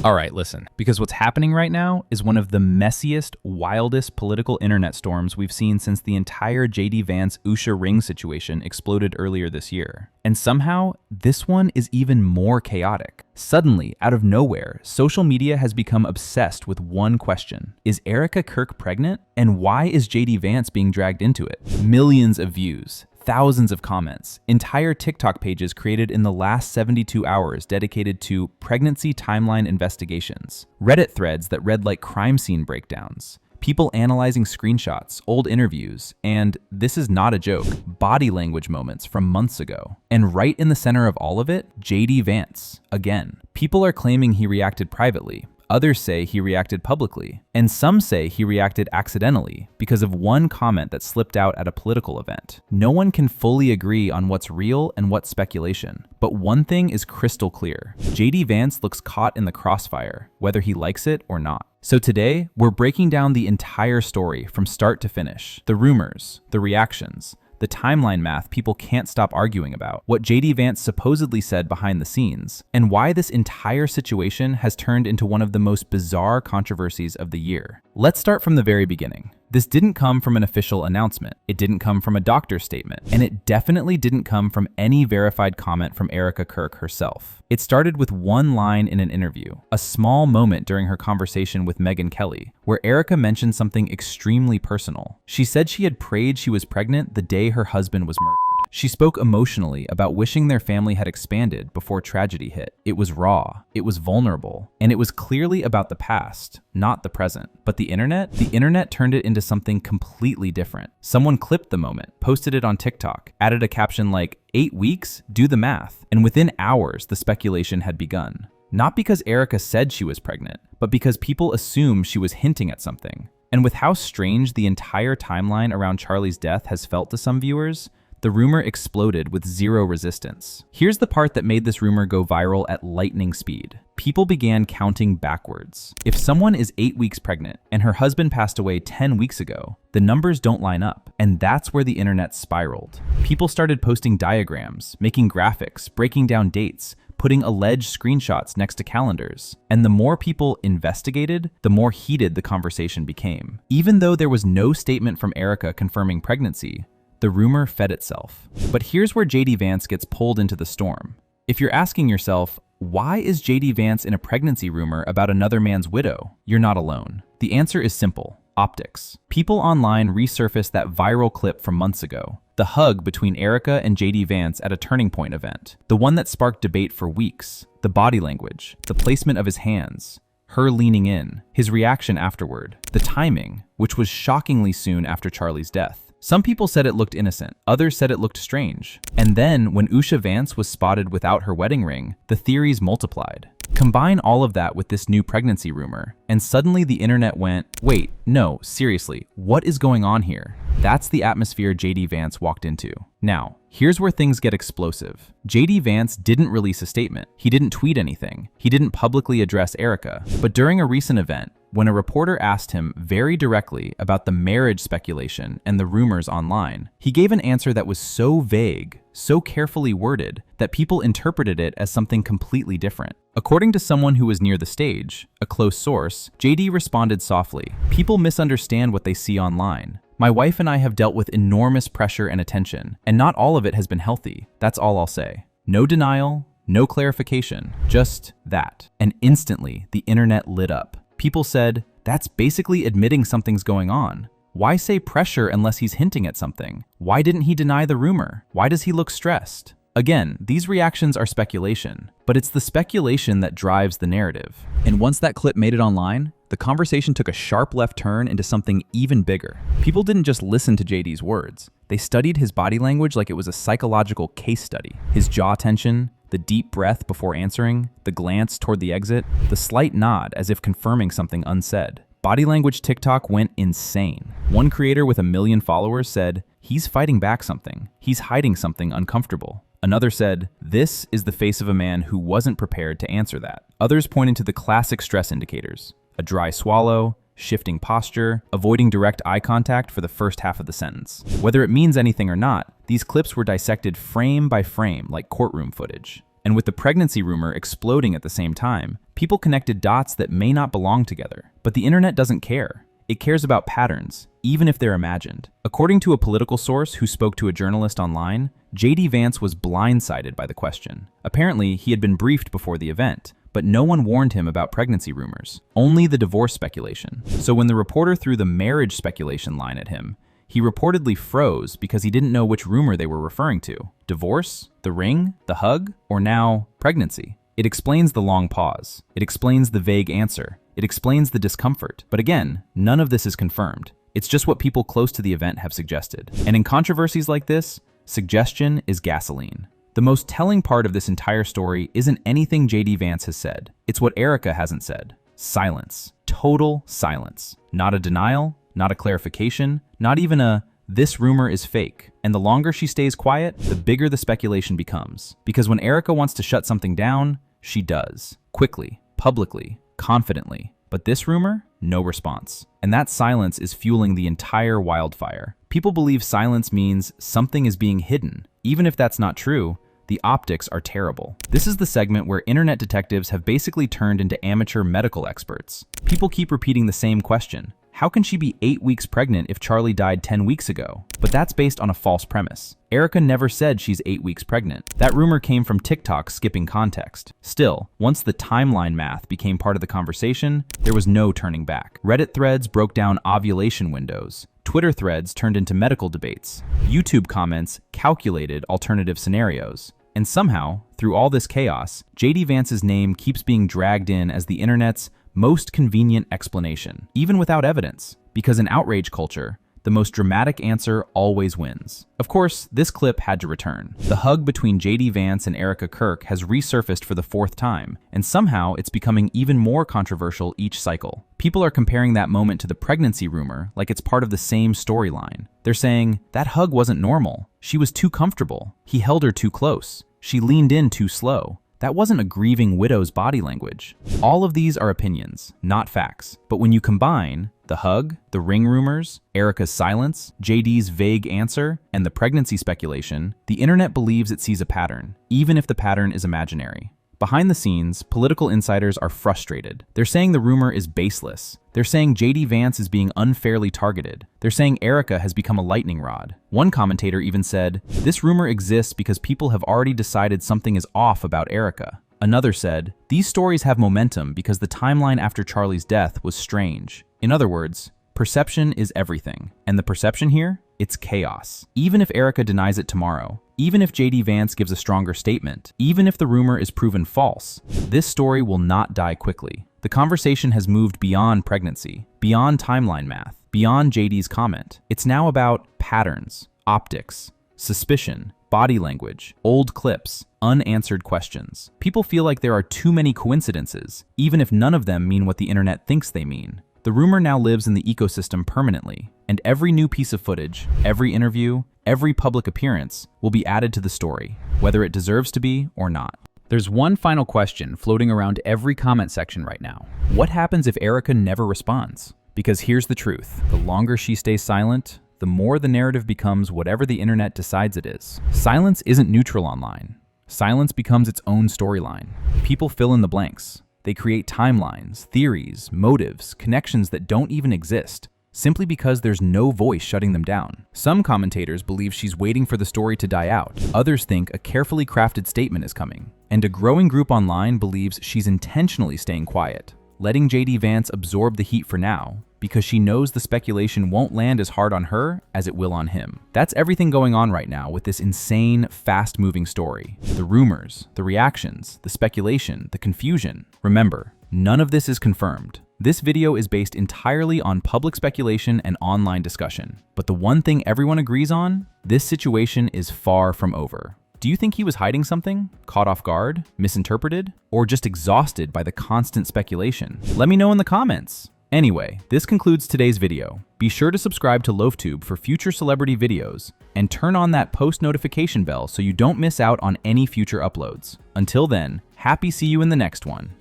All right, listen, because what's happening right now is one of the messiest, wildest political internet storms we've seen since the entire JD Vance Usha Ring situation exploded earlier this year. And somehow, this one is even more chaotic. Suddenly, out of nowhere, social media has become obsessed with one question. Is Erika Kirk pregnant? And why is JD Vance being dragged into it? Millions of views. Thousands of comments, entire TikTok pages created in the last 72 hours dedicated to pregnancy timeline investigations, Reddit threads that read like crime scene breakdowns, people analyzing screenshots, old interviews, and, this is not a joke, body language moments from months ago. And right in the center of all of it, JD Vance, again. People are claiming he reacted privately. Others say he reacted publicly, and some say he reacted accidentally because of one comment that slipped out at a political event. No one can fully agree on what's real and what's speculation, but one thing is crystal clear. JD Vance looks caught in the crossfire, whether he likes it or not. So today, we're breaking down the entire story from start to finish. The rumors, the reactions, the timeline math people can't stop arguing about, what JD Vance supposedly said behind the scenes, and why this entire situation has turned into one of the most bizarre controversies of the year. Let's start from the very beginning. This didn't come from an official announcement, it didn't come from a doctor's statement, and it definitely didn't come from any verified comment from Erika Kirk herself. It started with one line in an interview, a small moment during her conversation with Megyn Kelly, where Erika mentioned something extremely personal. She said she had prayed she was pregnant the day her husband was murdered. She spoke emotionally about wishing their family had expanded before tragedy hit. It was raw, it was vulnerable, and it was clearly about the past, not the present. But the internet turned it into something completely different. Someone clipped the moment, posted it on TikTok, added a caption like, 8 weeks? Do the math. And within hours, the speculation had begun. Not because Erika said she was pregnant, but because people assumed she was hinting at something. And with how strange the entire timeline around Charlie's death has felt to some viewers, the rumor exploded with zero resistance. Here's the part that made this rumor go viral at lightning speed. People began counting backwards. If someone is 8 weeks pregnant and her husband passed away 10 weeks ago, the numbers don't line up, and that's where the internet spiraled. People started posting diagrams, making graphics, breaking down dates, putting alleged screenshots next to calendars. And the more people investigated, the more heated the conversation became. Even though there was no statement from Erika confirming pregnancy, the rumor fed itself. But here's where JD Vance gets pulled into the storm. If you're asking yourself, why is JD Vance in a pregnancy rumor about another man's widow? You're not alone. The answer is simple: optics. People online resurfaced that viral clip from months ago. The hug between Erika and JD Vance at a Turning Point event. The one that sparked debate for weeks. The body language, the placement of his hands, her leaning in, his reaction afterward, the timing, which was shockingly soon after Charlie's death. Some people said it looked innocent, others said it looked strange. And then, when Usha Vance was spotted without her wedding ring, the theories multiplied. Combine all of that with this new pregnancy rumor, and suddenly the internet went, wait, no, seriously, what is going on here? That's the atmosphere JD Vance walked into. Now, here's where things get explosive. JD Vance didn't release a statement. He didn't tweet anything. He didn't publicly address Erika. But during a recent event, when a reporter asked him very directly about the marriage speculation and the rumors online, he gave an answer that was so vague, so carefully worded, that people interpreted it as something completely different. According to someone who was near the stage, a close source, JD responded softly, "People misunderstand what they see online. My wife and I have dealt with enormous pressure and attention, and not all of it has been healthy. That's all I'll say." No denial, no clarification, just that. And instantly, the internet lit up. People said, that's basically admitting something's going on. Why say pressure unless he's hinting at something? Why didn't he deny the rumor? Why does he look stressed? Again, these reactions are speculation, but it's the speculation that drives the narrative. And once that clip made it online, the conversation took a sharp left turn into something even bigger. People didn't just listen to JD's words. They studied his body language like it was a psychological case study. His jaw tension, the deep breath before answering, the glance toward the exit, the slight nod as if confirming something unsaid. Body language TikTok went insane. One creator with 1 million followers said, "He's fighting back something. He's hiding something uncomfortable." Another said, "This is the face of a man who wasn't prepared to answer that." Others pointed to the classic stress indicators: a dry swallow, shifting posture, avoiding direct eye contact for the first half of the sentence. Whether it means anything or not, these clips were dissected frame by frame like courtroom footage. And with the pregnancy rumor exploding at the same time, people connected dots that may not belong together. But the internet doesn't care. It cares about patterns, even if they're imagined. According to a political source who spoke to a journalist online, JD Vance was blindsided by the question. Apparently, he had been briefed before the event, but no one warned him about pregnancy rumors, only the divorce speculation. So when the reporter threw the marriage speculation line at him, he reportedly froze because he didn't know which rumor they were referring to. Divorce? The ring? The hug? Or now, pregnancy? It explains the long pause. It explains the vague answer. It explains the discomfort. But again, none of this is confirmed. It's just what people close to the event have suggested. And in controversies like this, suggestion is gasoline. The most telling part of this entire story isn't anything JD Vance has said. It's what Erika hasn't said. Silence. Total silence. Not a denial, not a clarification, not even a "this rumor is fake." And the longer she stays quiet, the bigger the speculation becomes. Because when Erika wants to shut something down, she does. Quickly, publicly, confidently. But this rumor? No response. And that silence is fueling the entire wildfire. People believe silence means something is being hidden. Even if that's not true, the optics are terrible. This is the segment where internet detectives have basically turned into amateur medical experts. People keep repeating the same question. How can she be 8 weeks pregnant if Charlie died 10 weeks ago? But that's based on a false premise. Erika never said she's 8 weeks pregnant. That rumor came from TikTok skipping context. Still, once the timeline math became part of the conversation, there was no turning back. Reddit threads broke down ovulation windows. Twitter threads turned into medical debates. YouTube comments calculated alternative scenarios. And somehow, through all this chaos, JD Vance's name keeps being dragged in as the internet's most convenient explanation, even without evidence, because in outrage culture, the most dramatic answer always wins. Of course, this clip had to return. The hug between JD Vance and Erika Kirk has resurfaced for the 4th time, and somehow it's becoming even more controversial each cycle. People are comparing that moment to the pregnancy rumor like it's part of the same storyline. They're saying, that hug wasn't normal. She was too comfortable. He held her too close. She leaned in too slow. That wasn't a grieving widow's body language. All of these are opinions, not facts. But when you combine the hug, the ring rumors, Erika's silence, JD's vague answer, and the pregnancy speculation, the internet believes it sees a pattern, even if the pattern is imaginary. Behind the scenes, political insiders are frustrated. They're saying the rumor is baseless. They're saying JD Vance is being unfairly targeted. They're saying Erika has become a lightning rod. One commentator even said, "This rumor exists because people have already decided something is off about Erika." Another said, "These stories have momentum because the timeline after Charlie's death was strange." In other words, perception is everything. And the perception here? It's chaos. Even if Erika denies it tomorrow, even if JD Vance gives a stronger statement, even if the rumor is proven false, this story will not die quickly. The conversation has moved beyond pregnancy, beyond timeline math, beyond JD's comment. It's now about patterns, optics, suspicion, body language, old clips, unanswered questions. People feel like there are too many coincidences, even if none of them mean what the internet thinks they mean. The rumor now lives in the ecosystem permanently, and every new piece of footage, every interview, every public appearance will be added to the story, whether it deserves to be or not. There's one final question floating around every comment section right now. What happens if Erika never responds? Because here's the truth. The longer she stays silent, the more the narrative becomes whatever the internet decides it is. Silence isn't neutral online. Silence becomes its own storyline. People fill in the blanks. They create timelines, theories, motives, connections that don't even exist, simply because there's no voice shutting them down. Some commentators believe she's waiting for the story to die out. Others think a carefully crafted statement is coming. And a growing group online believes she's intentionally staying quiet, letting JD Vance absorb the heat for now, because she knows the speculation won't land as hard on her as it will on him. That's everything going on right now with this insane, fast-moving story. The rumors, the reactions, the speculation, the confusion. Remember, none of this is confirmed. This video is based entirely on public speculation and online discussion. But the one thing everyone agrees on, this situation is far from over. Do you think he was hiding something? Caught off guard? Misinterpreted? Or just exhausted by the constant speculation? Let me know in the comments. Anyway, this concludes today's video. Be sure to subscribe to LoafTube for future celebrity videos, and turn on that post notification bell so you don't miss out on any future uploads. Until then, happy see you in the next one.